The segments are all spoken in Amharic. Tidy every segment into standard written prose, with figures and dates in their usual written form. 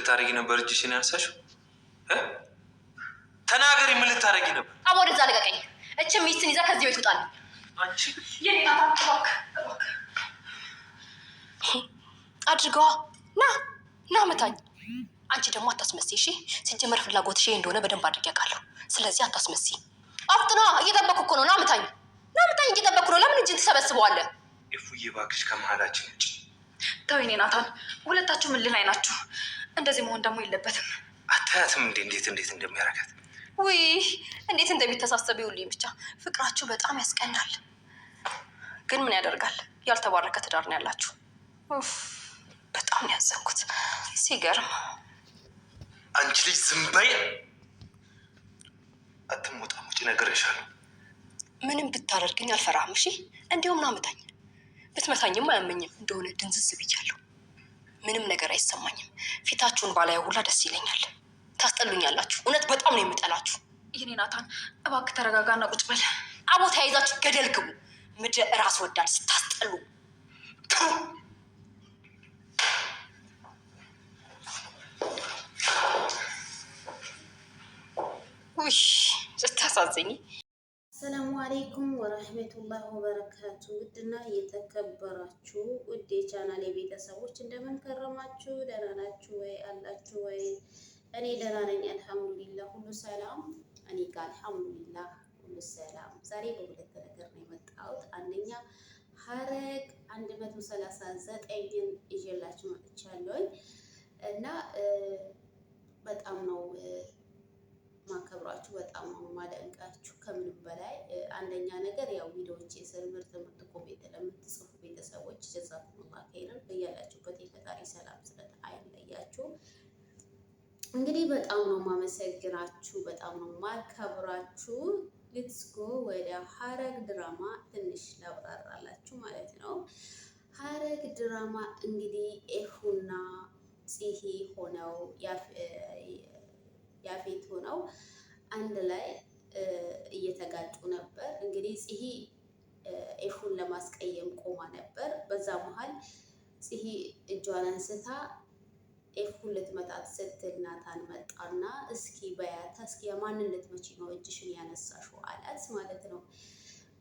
ልታረጊ ነበር እጅሽን ያነሳሽው? ተናገሪ፣ ምን ልታረጊ ነበር? አቦ ወደዛ ልቀቀኝ። እችም ሚስትን ይዛ ከዚህ ቤት ውጣልኝ። አንቺ የኔና ታንክ አድርገዋ ና መታኝ። አንቺ ደግሞ አታስመስይ እሺ። ሲጀመር ፍላጎትሽ እንደሆነ በደንብ አድርጌ አውቃለሁ። ስለዚህ አታስመስይ። አፍጥና፣ እየጠበኩ እኮ ነው። ና መታኝ፣ እየጠበኩ ነው። ለምን እጅን ትሰበስበዋለህ? እፉዬ እባክሽ ከመሀላችን ውጭ። ተው የኔ ናታን፣ ሁለታችሁ ምን ላይ ናችሁ? እንደዚህ መሆን ደግሞ የለበትም። አታያትም እንዴ እንዴት እንደሚያረጋት? ውይ እንዴት እንደሚተሳሰብ ይውልኝ። ብቻ ፍቅራችሁ በጣም ያስቀናል። ግን ምን ያደርጋል፣ ያልተባረከ ትዳር ነው ያላችሁ። በጣም ነው ያዘንኩት። ሲገርም። አንቺ ልጅ ዝም በይ፣ አትሞጣሞጪ። ነግሬሻለሁ። ምንም ብታደርግኝ አልፈራህም። እሺ እንዲሁም ና መታኝ። ብትመታኝም አያመኝም። እንደሆነ ድንዝዝ ብያለሁ። ምንም ነገር አይሰማኝም። ፊታችሁን ባላየው ሁላ ደስ ይለኛል። ታስጠሉኛላችሁ። እውነት በጣም ነው የምጠላችሁ። የኔ ናታን እባክህ ተረጋጋና ቁጭ በል። አቦ ተያይዛችሁ ገደል ግቡ። ምድረ እራስ ወዳድ ስታስጠሉ። ውይ ስታሳዝኝ። ሰላሙ አሌይኩም ወረህመቱላህ ወበረካቱ። ውድና የተከበራችሁ ውድ የቻናሌ ቤተሰቦች እንደምን ከረማችሁ? ደህና ናችሁ ወይ? አላችሁ ወይ? እኔ ደህና ነኝ አልሐምዱሊላህ፣ ሁሉ ሰላም። እኔ ጋር አልሐምዱሊላህ ሁሉ ሰላም። ዛሬ በሁለት ነገር ነው የመጣሁት። አንደኛ ሐረግ 139ን ይዤላችሁ መጥቻለሁ እና በጣም ነው ማከብራችሁ፣ በጣም ነው ማደንቃችሁ ከምንም በላይ። አንደኛ ነገር ያው ቪዲዮዎች የስር ምርጥ ኮሜንት ለምትጽፉ ቤተሰቦች ጀዛኩሙላህ ኸይረን፣ በያላችሁበት የፈጣሪ ሰላም ስለት አይለያችሁ። እንግዲህ በጣም ነው ማመሰግናችሁ፣ በጣም ነው ማከብራችሁ። ሌትስ ጎ ወደ ሐረግ ድራማ ትንሽ ላብራራላችሁ ማለት ነው። ሐረግ ድራማ እንግዲህ ኤፉና ጽሂ ሆነው ያፌት ሆነው አንድ ላይ እየተጋጩ ነበር። እንግዲህ ጽሂ ኤፉን ለማስቀየም ቆማ ነበር። በዛ መሀል ጽሂ እጇን አንስታ ኤፉን ልትመታት ስትል ናታን መጣና እስኪ በያታ፣ እስኪ ማንን ልትመቺ ነው እጅሽን ያነሳሽው አላት ማለት ነው።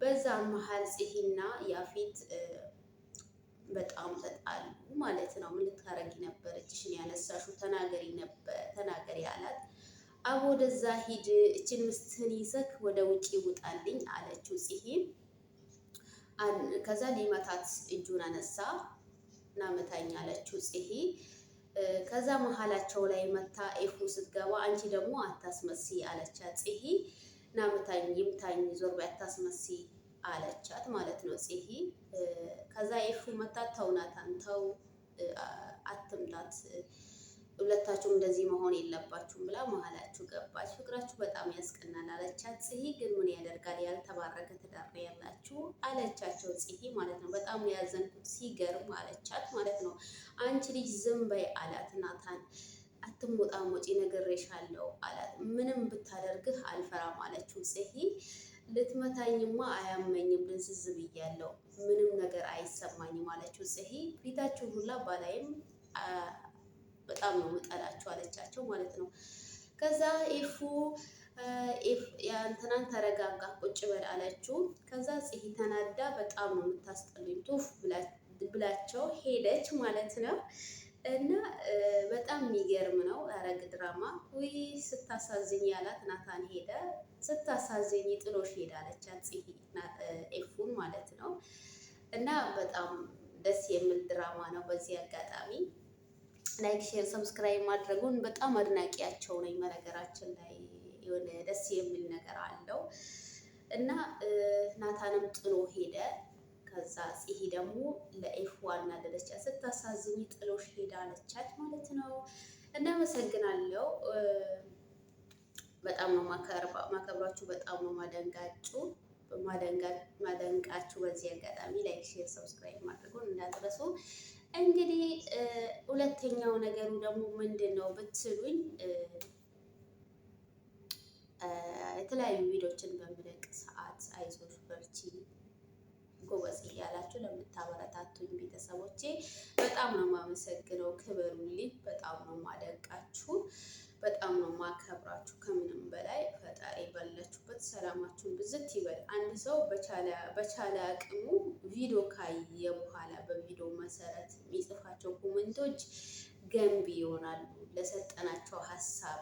በዛ መሀል ጽሂና ያፌት በጣም ተጣሉ ማለት ነው። ምን ልታረጊ ነበር እጅሽን ያነሳሽው? ተናገሪ አላት። አቦ ወደዛ ሂድ፣ እችን ምስትህን ይዘክ ወደ ውጪ ውጣልኝ አለችው ጽሂ። ከዛ ሊመታት እጁን አነሳ እና መታኝ አለችው ጽሂ። ከዛ መሀላቸው ላይ መታ ኤፉ ስትገባ አንቺ ደግሞ አታስመሲ አለቻት ጽሂ። እና መታኝ፣ ይምታኝ፣ ዞር በይ አታስመሲ አለቻት ማለት ነው ጽሂ። ከዛ ኤፉ መታ ተው ናታን ተው፣ አትምታት፣ ሁለታችሁም እንደዚህ መሆን የለባችሁም ብላ መሀላችሁ ገባች። ፍቅራችሁ በጣም ያስቀናል አለቻት ጽሂ። ግን ምን ያደርጋል ያልተባረከ ትዳር ያላችሁ አለቻቸው ጽሂ ማለት ነው። በጣም ያዘንኩት ሲገርም አለቻት ማለት ነው። አንቺ ልጅ ዝም በይ አላት ናታን። አትሞጣሞጪ ነግሬሻለሁ አላት። ምንም ብታደርግህ አልፈራም አለችው ጽሂ። ልትመታኝማ አያመኝም፣ ድንዝዝ ብያለሁ፣ ምንም ነገር አይሰማኝም አለችው ጽሂ። ፊታችሁ ሁላ ባላይም በጣም ነው የምጠላችሁ አለቻቸው ማለት ነው። ከዛ ኤፉ እንትናን ተረጋጋ ቁጭ በል አለችው። ከዛ ጽሂ ተናዳ በጣም ነው የምታስጠሉኝ ቱፍ ብላቸው ሄደች ማለት ነው። እና በጣም የሚገርም ነው ሐረግ ድራማ። ውይ ስታሳዝኝ ያላት ናታን ሄደ። ስታሳዝኝ ጥሎሽ ሄዳ አለቻት ጽሂ ኤፉን ማለት ነው። እና በጣም ደስ የሚል ድራማ ነው። በዚህ አጋጣሚ ላይክ፣ ሼር፣ ሰብስክራይብ ማድረጉን በጣም አድናቂያቸው ነኝ። በነገራችን ላይ የሆነ ደስ የሚል ነገር አለው እና ናታንም ጥሎ ሄደ። ከዛ ጽሂ ደግሞ ለኤፉ አናደደቻት። ስታሳዝኝ ጥሎሽ ሄዳ አለቻት ማለት ነው። እናመሰግናለሁ። በጣም ነው ማከብራችሁ፣ በጣም ነው ማደንቃችሁ። በዚህ አጋጣሚ ላይክ፣ ሼር፣ ሰብስክራይብ ማድረጉን እንዳትረሱ። እንግዲህ ሁለተኛው ነገሩ ደግሞ ምንድን ነው ብትሉኝ የተለያዩ ቪዲዮችን በምለቅ ሰዓት አይዞሽ በርቺ ጎበዝ እያላችሁ ለምታበረታቱኝ ቤተሰቦቼ በጣም ነው የማመሰግነው። ክበሩልኝ። በጣም ነው የማደንቃችሁ። በጣም ነው ማከብራችሁ። ከምንም በላይ ፈጣሪ ባላችሁበት ሰላማችሁን ብዝት ይበል። አንድ ሰው በቻለ አቅሙ ቪዲዮ ካየ በኋላ በቪዲዮ መሰረት የሚጽፋቸው ኮመንቶች ገንቢ ይሆናሉ። ለሰጠናቸው ሀሳብ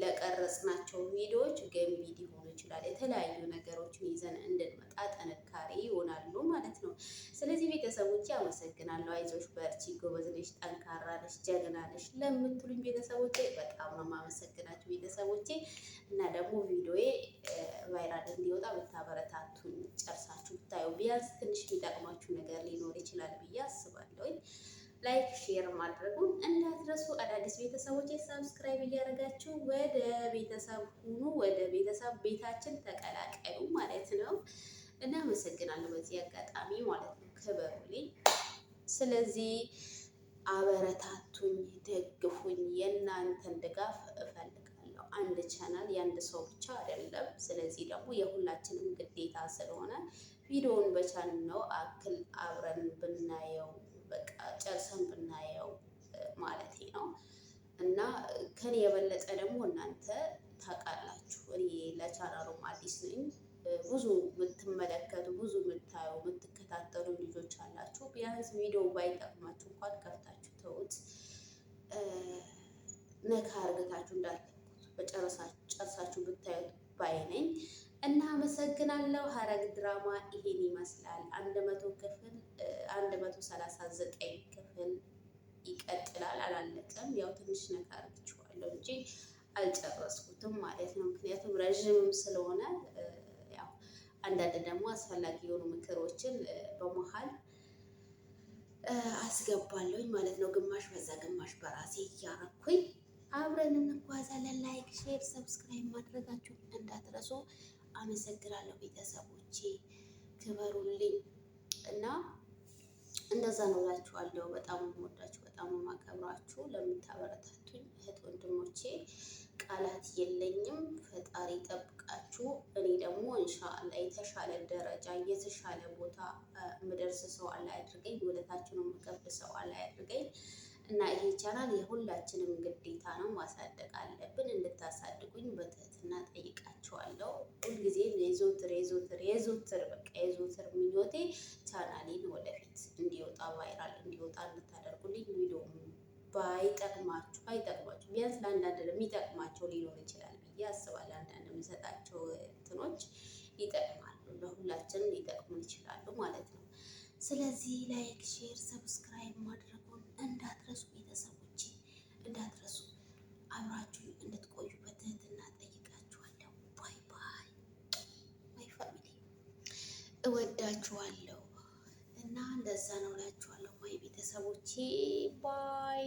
ለቀረጽናቸው ቪዲዮዎች ገንቢ ሊሆኑ ይችላል። የተለያዩ ነገሮችን ይዘን እንድንመጣ ጥንካሬ ይሆናሉ ማለት ነው። ስለዚህ ቤተሰቦቼ አመሰግናለሁ። አይዞሽ፣ በርቺ፣ ጎበዝ ነሽ፣ ጠንካራ ነሽ፣ ጀግና ነሽ ለምትሉኝ ቤተሰቦቼ በጣም ነው የማመሰግናችሁ ቤተሰቦቼ። እና ደግሞ ቪዲዮዬ ቫይራል እንዲወጣ ብታበረታቱኝ፣ ጨርሳችሁ ብታዩ ቢያንስ ትንሽ የሚጠቅማችሁ ነገር ሊኖር ይችላል ብዬ አስባለሁ። ላይክ ሼር ማድረጉን እንዳትረሱ። አዳዲስ ቤተሰቦች ሰብስክራይብ እያደረጋችሁ ወደ ቤተሰብ ሁኑ፣ ወደ ቤተሰብ ቤታችን ተቀላቀሉ ማለት ነው። እናመሰግናለሁ በዚህ አጋጣሚ ማለት ነው። ክበሩልኝ። ስለዚህ አበረታቱኝ፣ ደግፉኝ። የእናንተን ድጋፍ እፈልጋለሁ። አንድ ቻናል የአንድ ሰው ብቻ አይደለም። ስለዚህ ደግሞ የሁላችንም ግዴታ ስለሆነ ቪዲዮውን በቻልነው አክል አብረን ብናየው በቃ ጨርሰን ብናየው ማለት ነው። እና ከኔ የበለጠ ደግሞ እናንተ ታውቃላችሁ። እኔ ለቻናሉም አዲስ ነኝ። ብዙ የምትመለከቱ ብዙ የምታዩ የምትከታተሉ ልጆች አላችሁ። ቢያንስ ቪዲዮ ባይጠቅማችሁ እንኳን ከፍታችሁ ተውት፣ ነካ አርግታችሁ እንዳትለቁት ጨርሳችሁ ብታዩት ባይ ነኝ። እና አመሰግናለሁ። ሐረግ ድራማ ይሄን ይመስላል። 139 ክፍል ይቀጥላል። አላለቀም። ያው ትንሽ ነካ አርግቼዋለሁ እንጂ አልጨረስኩትም ማለት ነው። ምክንያቱም ረዥምም ስለሆነ ያው አንዳንድ ደግሞ አስፈላጊ የሆኑ ምክሮችን በመሀል አስገባለሁኝ ማለት ነው። ግማሽ በዛ ግማሽ በራሴ እያረኩኝ አብረን እንጓዛለን። ላይክ ሼር ሰብስክራይብ ማድረጋችሁ እንዳትረሱ። አመሰግናለሁ ቤተሰቦቼ፣ ክበሩልኝ። እና እንደዛ ነው እላችኋለሁ። በጣም የምወዳችሁ በጣም የማከብራችሁ ለምታበረታቱኝ እህት ወንድሞቼ ቃላት የለኝም። ፈጣሪ ጠብቃችሁ። እኔ ደግሞ ኢንሻአላህ የተሻለ ደረጃ የተሻለ ቦታ ምደርስ ሰው አላህ ያድርገኝ። ወደታችሁን የምከፍል ሰው አላህ ያድርገኝ። እና ይሄ ቻናል የሁላችንም ግዴታ ነው፣ ማሳደግ አለብን። እንድታሳድጉኝ በትህትና ጠይቃችኋለሁ። ሁልጊዜ የዘወትር ምኞቴ ቻናሌን ወደፊት እንዲወጣ ቫይራል እንዲወጣ እንድታደርጉልኝ። ቪዲዮ ባይጠቅማችሁ ቢያንስ ለአንዳንድ የሚጠቅማቸው ሊኖር ይችላል ብዬ አስባለሁ። አንዳንድ የሚሰጣቸው እንትኖች ይጠቅማሉ፣ ለሁላችንም ሊጠቅሙን ይችላሉ ማለት ነው። ስለዚህ ላይክ ሼር ሰብስክራይብ ማድረጉን እንዳትረሱ ቤተሰቦቼ፣ እንዳትረሱ። አብራችሁ እንድትቆዩ በትህትና ጠይቃችኋለሁ። ባይ ባይ። ማይ ፋሚሊ እወዳችኋለሁ እና እንደዛ ነው እላችኋለሁ። ማይ ቤተሰቦቼ ባይ